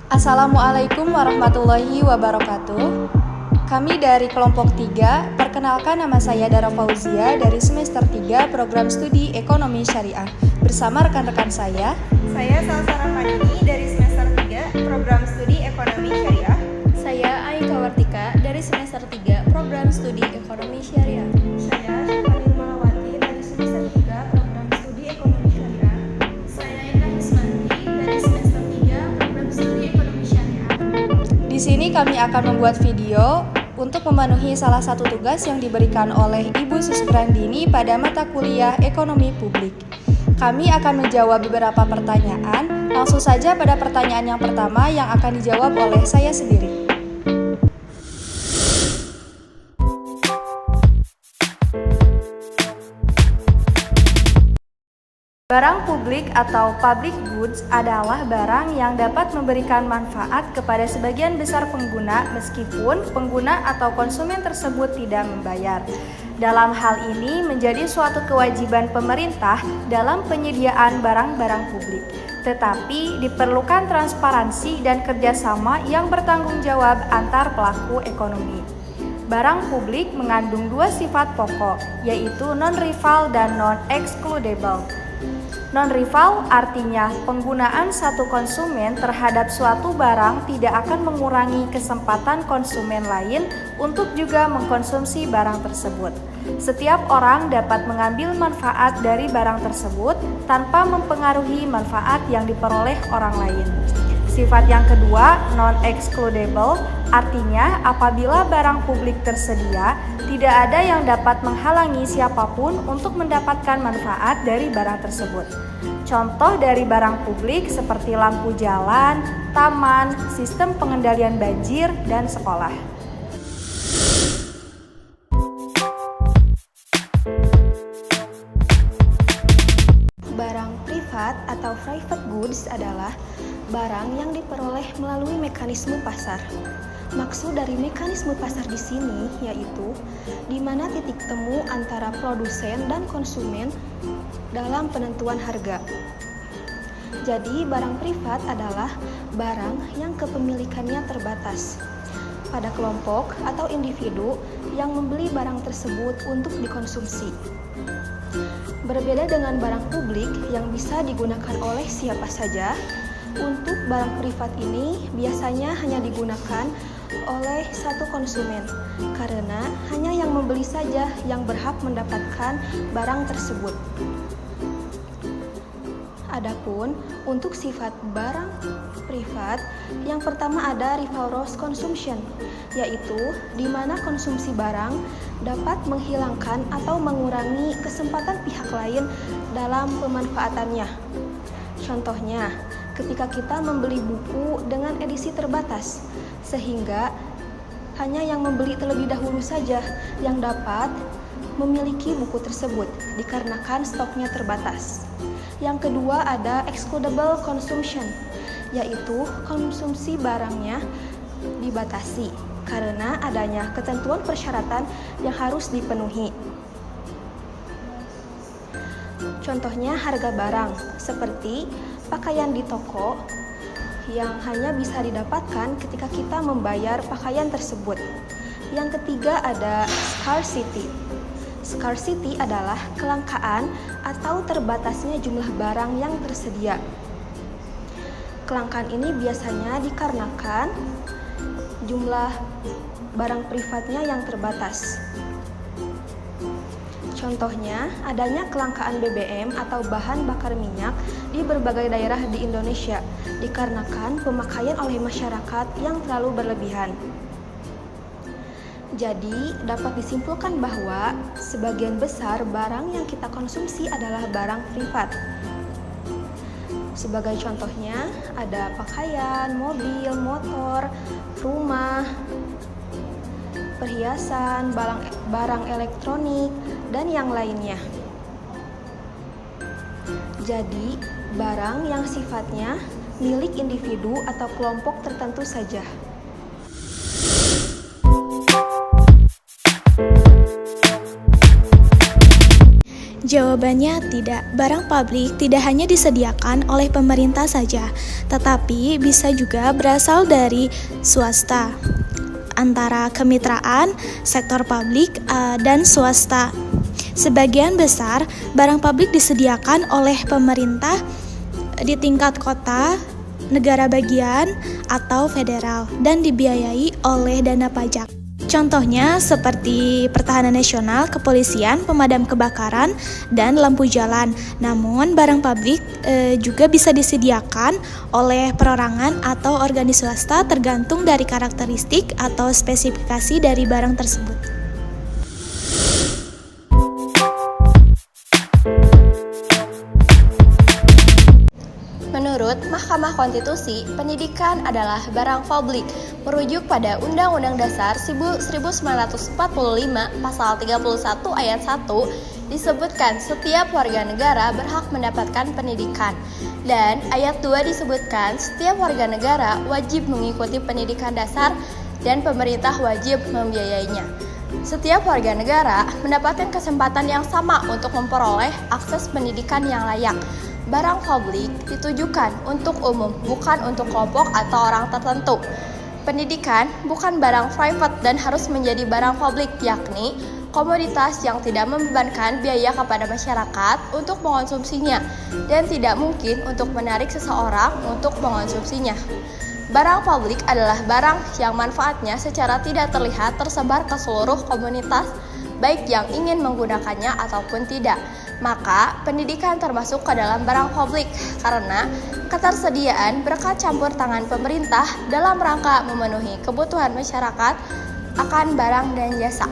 Assalamualaikum warahmatullahi wabarakatuh. Kami dari kelompok 3, perkenalkan nama saya Dara Fauzia dari semester 3 program studi Ekonomi Syariah. Bersama rekan-rekan saya Salsara Panini dari semester 3 program studi Ekonomi Syariah. Saya Aika Wartika dari semester 3 program studi Ekonomi Syariah. Saya Syafani Malawati dari semester 3 program studi Ekonomi Syariah. Saya Indah Hismanti dari semester 3 program studi Ekonomi Syariah. Di sini kami akan membuat video untuk memenuhi salah satu tugas yang diberikan oleh Ibu Susbrandini pada mata kuliah Ekonomi Publik. Kami akan menjawab beberapa pertanyaan. Langsung saja pada pertanyaan yang pertama yang akan dijawab oleh saya sendiri. Barang publik atau public goods adalah barang yang dapat memberikan manfaat kepada sebagian besar pengguna meskipun pengguna atau konsumen tersebut tidak membayar. Dalam hal ini menjadi suatu kewajiban pemerintah dalam penyediaan barang-barang publik. Tetapi diperlukan transparansi dan kerjasama yang bertanggung jawab antar pelaku ekonomi. Barang publik mengandung dua sifat pokok, yaitu non-rival dan non-excludable. Non-rival artinya penggunaan satu konsumen terhadap suatu barang tidak akan mengurangi kesempatan konsumen lain untuk juga mengkonsumsi barang tersebut. Setiap orang dapat mengambil manfaat dari barang tersebut tanpa mempengaruhi manfaat yang diperoleh orang lain. Sifat yang kedua, non-excludable, artinya apabila barang publik tersedia, tidak ada yang dapat menghalangi siapapun untuk mendapatkan manfaat dari barang tersebut. Contoh dari barang publik seperti lampu jalan, taman, sistem pengendalian banjir, dan sekolah. Barang privat atau private goods adalah barang yang diperoleh melalui mekanisme pasar. Maksud dari mekanisme pasar di sini yaitu di mana titik temu antara produsen dan konsumen dalam penentuan harga. Jadi, barang privat adalah barang yang kepemilikannya terbatas pada kelompok atau individu yang membeli barang tersebut untuk dikonsumsi. Berbeda dengan barang publik yang bisa digunakan oleh siapa saja, untuk barang privat ini biasanya hanya digunakan oleh satu konsumen, karena hanya yang membeli saja yang berhak mendapatkan barang tersebut. Adapun untuk sifat barang privat, yang pertama ada rivalrous consumption, yaitu di mana konsumsi barang dapat menghilangkan atau mengurangi kesempatan pihak lain dalam pemanfaatannya. Contohnya, ketika kita membeli buku dengan edisi terbatas, sehingga hanya yang membeli terlebih dahulu saja yang dapat memiliki buku tersebut dikarenakan stoknya terbatas. Yang kedua ada excludable consumption, yaitu konsumsi barangnya dibatasi karena adanya ketentuan persyaratan yang harus dipenuhi. Contohnya harga barang seperti pakaian di toko yang hanya bisa didapatkan ketika kita membayar pakaian tersebut. Yang ketiga ada scarcity. Scarcity adalah kelangkaan atau terbatasnya jumlah barang yang tersedia. Kelangkaan ini biasanya dikarenakan jumlah barang privatnya yang terbatas. Contohnya, adanya kelangkaan BBM atau bahan bakar minyak di berbagai daerah di Indonesia dikarenakan pemakaian oleh masyarakat yang terlalu berlebihan. Jadi, dapat disimpulkan bahwa sebagian besar barang yang kita konsumsi adalah barang privat. Sebagai contohnya, ada pakaian, mobil, motor, rumah, perhiasan, barang elektronik, dan yang lainnya. Jadi, barang yang sifatnya milik individu atau kelompok tertentu saja. Jawabannya tidak. Barang publik tidak hanya disediakan oleh pemerintah saja, tetapi bisa juga berasal dari swasta, antara kemitraan, sektor publik, dan swasta. Sebagian besar barang publik disediakan oleh pemerintah di tingkat kota, negara bagian, atau federal, dan dibiayai oleh dana pajak. Contohnya seperti pertahanan nasional, kepolisian, pemadam kebakaran, dan lampu jalan. Namun barang publik juga bisa disediakan oleh perorangan atau organisasi swasta tergantung dari karakteristik atau spesifikasi dari barang tersebut. Menurut Mahkamah Konstitusi, pendidikan adalah barang publik. Merujuk pada Undang-Undang Dasar 1945 Pasal 31 Ayat 1 disebutkan setiap warga negara berhak mendapatkan pendidikan. Dan Ayat 2 disebutkan setiap warga negara wajib mengikuti pendidikan dasar dan pemerintah wajib membiayainya. Setiap warga negara mendapatkan kesempatan yang sama untuk memperoleh akses pendidikan yang layak. Barang publik ditujukan untuk umum, bukan untuk kelompok atau orang tertentu. Pendidikan bukan barang private dan harus menjadi barang publik, yakni komoditas yang tidak membebankan biaya kepada masyarakat untuk mengonsumsinya dan tidak mungkin untuk menarik seseorang untuk mengonsumsinya. Barang publik adalah barang yang manfaatnya secara tidak terlihat tersebar ke seluruh komunitas, baik yang ingin menggunakannya ataupun tidak. Maka, pendidikan termasuk ke dalam barang publik karena ketersediaan berkat campur tangan pemerintah dalam rangka memenuhi kebutuhan masyarakat akan barang dan jasa.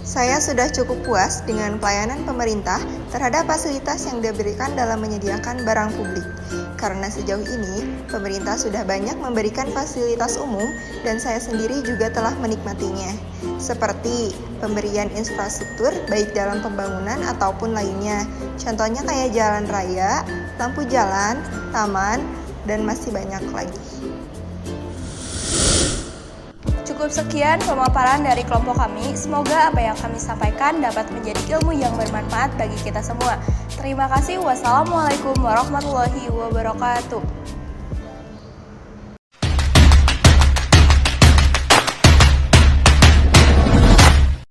Saya sudah cukup puas dengan pelayanan pemerintah terhadap fasilitas yang diberikan dalam menyediakan barang publik. Karena sejauh ini, pemerintah sudah banyak memberikan fasilitas umum dan saya sendiri juga telah menikmatinya. Seperti pemberian infrastruktur baik dalam pembangunan ataupun lainnya. Contohnya kayak jalan raya, lampu jalan, taman, dan masih banyak lagi. Cukup sekian pemaparan dari kelompok kami. Semoga apa yang kami sampaikan dapat menjadi ilmu yang bermanfaat bagi kita semua. Terima kasih. Wassalamualaikum warahmatullahi wabarakatuh.